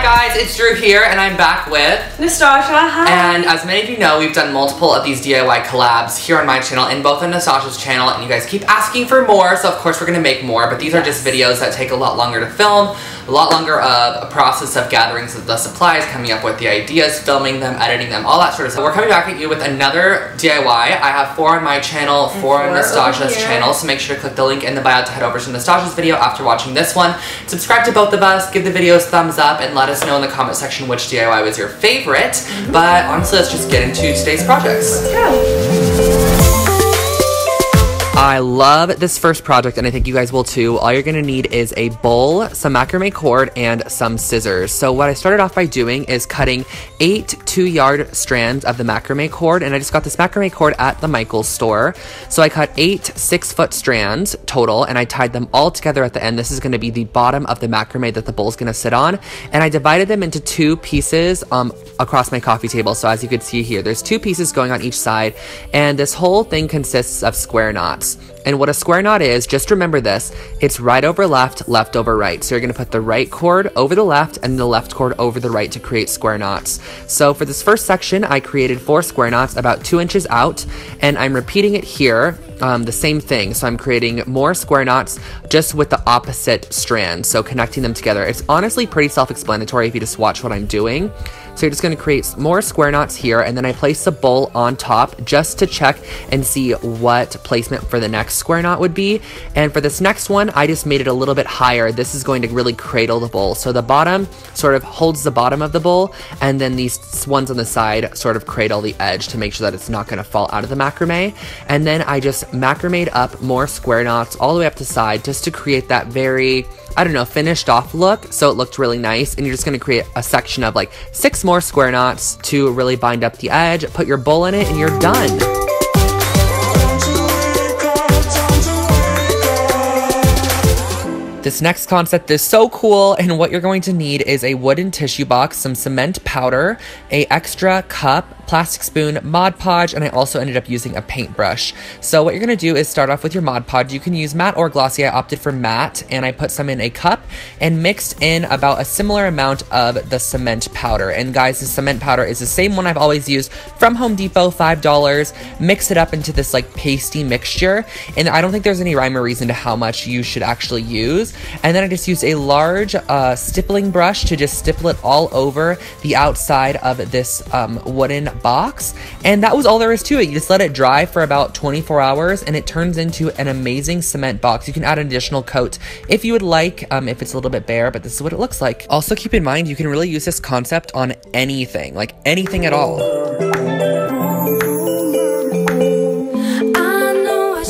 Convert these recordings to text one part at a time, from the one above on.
guys, it's Drew here, and I'm back with Nastasha. Hi. And as many of you know, we've done multiple of these DIY collabs here on my channel and both on Nastasha's channel, and you guys keep asking for more, so of course we're gonna make more, but these are just videos that take a lot longer to film, a lot longer of a process of gathering the supplies, coming up with the ideas, filming them, editing them, all that sort of stuff. We're coming back at you with another DIY. I have 4 on my channel, 4 on Nastasha's channel, so make sure to click the link in the bio to head over to Nastasha's video after watching this one. Subscribe to both of us, give the videos thumbs up, and let us know in the comment section which DIY was your favorite. But honestly, let's just get into today's projects. Let's go. I love this first project, and I think you guys will too. All you're gonna need is a bowl, some macrame cord, and some scissors. So what I started off by doing is cutting 8 2-yard strands of the macrame cord, and I just got this macrame cord at the Michaels store. So I cut 8 6-foot strands total, and I tied them all together at the end. This is gonna be the bottom of the macrame that the bowl's gonna sit on, and I divided them into 2 pieces across my coffee table. So as you can see here, there's 2 pieces going on each side, and this whole thing consists of square knots. And what a square knot is, just remember this, it's right over left, left over right. So you're gonna put the right cord over the left and the left cord over the right to create square knots. So for this first section, I created 4 square knots about 2 inches out, and I'm repeating it here, the same thing. So I'm creating more square knots just with the opposite strand, so connecting them together. It's honestly pretty self-explanatory if you just watch what I'm doing. So you're just going to create more square knots here, and then I place the bowl on top just to check and see what placement for the next square knot would be. And for this next one, I just made it a little bit higher. This is going to really cradle the bowl. So the bottom sort of holds the bottom of the bowl, and then these ones on the side sort of cradle the edge to make sure that it's not going to fall out of the macrame. And then I just macrameed up more square knots all the way up the side just to create that very, I don't know, finished off look, so it looked really nice. And you're just going to create a section of like 6 more square knots to really bind up the edge, put your bowl in it, and you're done. This next concept is so cool, and what you're going to need is a wooden tissue box, some cement powder, a extra cup, plastic spoon, Mod Podge, and I also ended up using a paintbrush. So what you're gonna do is start off with your Mod Podge. You can use matte or glossy. I opted for matte, and I put some in a cup and mixed in about a similar amount of the cement powder. And guys, the cement powder is the same one I've always used from Home Depot, $5. Mix it up into this like pasty mixture, and I don't think there's any rhyme or reason to how much you should actually use. And then I just used a large stippling brush to just stipple it all over the outside of this wooden box, and that was all there is to it. You just let it dry for about 24 hours and it turns into an amazing cement box. You can add an additional coat if you would like, if it's a little bit bare, but this is what it looks like. Also keep in mind, you can really use this concept on anything, like anything at all.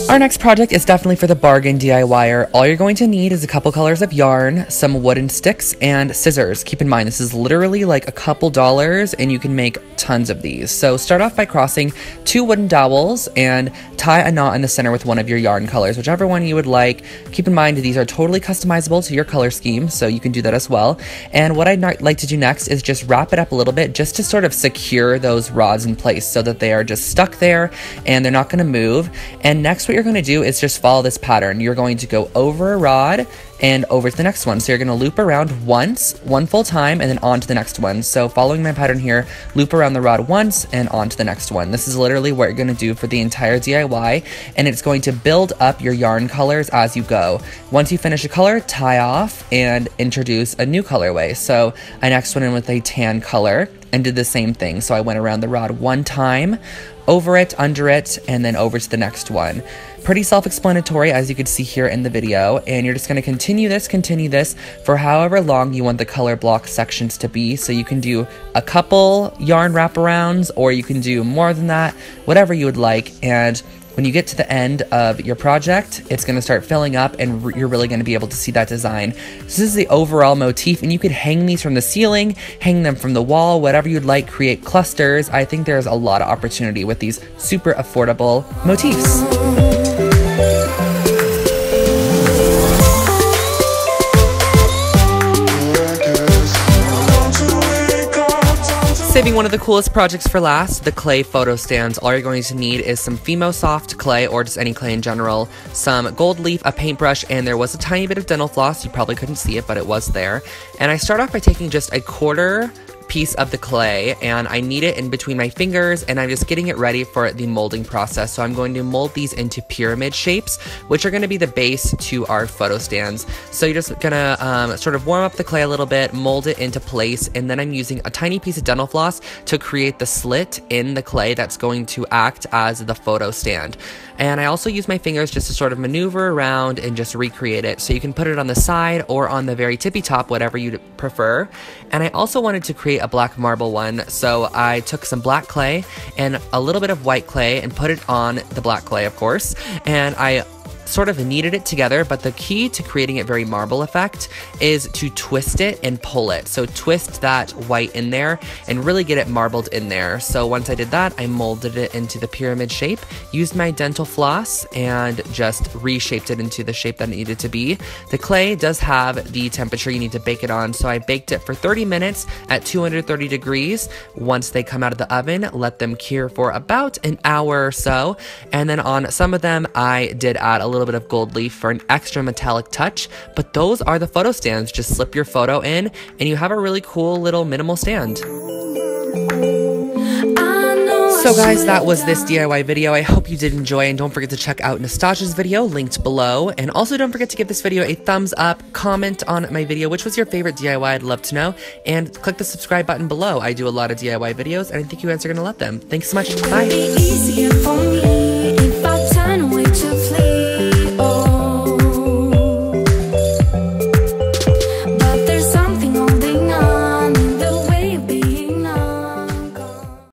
Our next project is definitely for the bargain DIYer. All you're going to need is a couple colors of yarn, some wooden sticks, and scissors. Keep in mind, this is literally like a couple dollars, and you can make tons of these. So start off by crossing 2 wooden dowels and tie a knot in the center with one of your yarn colors, whichever one you would like. Keep in mind, these are totally customizable to your color scheme, so you can do that as well. And what I'd like to do next is just wrap it up a little bit just to sort of secure those rods in place so that they are just stuck there and they're not going to move. And next, what you're going to do is just follow this pattern. You're going to go over a rod and over to the next one. So you're going to loop around once, one full time, and then on to the next one. So following my pattern here, loop around the rod once and on to the next one. This is literally what you're going to do for the entire DIY, and it's going to build up your yarn colors as you go. Once you finish a color, tie off and introduce a new colorway. So I next went in with a tan color and did the same thing. So I went around the rod one time, over it, under it, and then over to the next one. Pretty self-explanatory, as you can see here in the video, and you're just going to continue this for however long you want the color block sections to be. So you can do a couple yarn wraparounds, or you can do more than that, whatever you would like. And when you get to the end of your project, it's going to start filling up, and you're really going to be able to see that design. So this is the overall motif, and you could hang these from the ceiling, hang them from the wall, whatever you'd like, create clusters. I think there's a lot of opportunity with these super affordable motifs. Saving one of the coolest projects for last, the clay photo stands. All you're going to need is some Fimo Soft clay, or just any clay in general, some gold leaf, a paintbrush, and there was a tiny bit of dental floss. You probably couldn't see it, but it was there. And I start off by taking just a quarter piece of the clay, and I knead it in between my fingers, and I'm just getting it ready for the molding process. So I'm going to mold these into pyramid shapes, which are going to be the base to our photo stands. So you're just gonna sort of warm up the clay a little bit, mold it into place, and then I'm using a tiny piece of dental floss to create the slit in the clay that's going to act as the photo stand. And I also use my fingers just to sort of maneuver around and just recreate it. So you can put it on the side or on the very tippy top, whatever you prefer. And I also wanted to create a black marble one. So I took some black clay and a little bit of white clay and put it on the black clay, of course. And I sort of kneaded it together, but the key to creating a very marble effect is to twist it and pull it. So twist that white in there and really get it marbled in there. So once I did that, I molded it into the pyramid shape, used my dental floss, and just reshaped it into the shape that it needed to be. The clay does have the temperature you need to bake it on, so I baked it for 30 minutes at 230 degrees. Once they come out of the oven, let them cure for about an hour or so, and then on some of them, I did add a little bit of gold leaf for an extra metallic touch, but those are the photo stands. Just slip your photo in and you have a really cool little minimal stand. So guys, that was this DIY video. I hope you did enjoy, and don't forget to check out Nastasia's video linked below, and also don't forget to give this video a thumbs up, comment on my video which was your favorite DIY, I'd love to know, and click the subscribe button below. I do a lot of DIY videos and I think you guys are gonna love them. Thanks so much, bye!